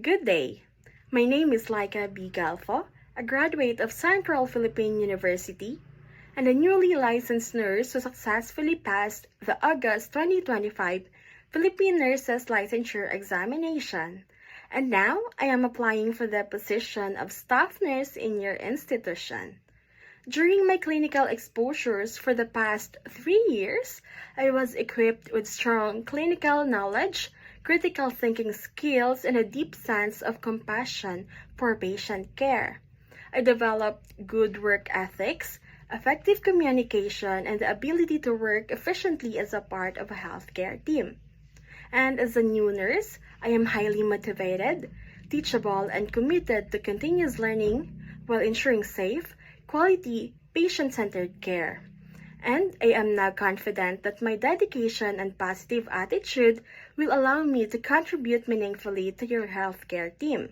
Good day. My name is Laika B. Galfo, a graduate of Central Philippine University and a newly licensed nurse who successfully passed the August 2025 Philippine Nurses Licensure Examination. And now I am applying for the position of staff nurse in your institution. During my clinical exposures for the past 3 years, I was equipped with strong clinical knowledge, critical thinking skills, and a deep sense of compassion for patient care. I developed good work ethics, effective communication, and the ability to work efficiently as a part of a healthcare team. And as a new nurse, I am highly motivated, teachable, and committed to continuous learning while ensuring safe, quality, patient-centered care. And I am now confident that my dedication and positive attitude will allow me to contribute meaningfully to your healthcare team.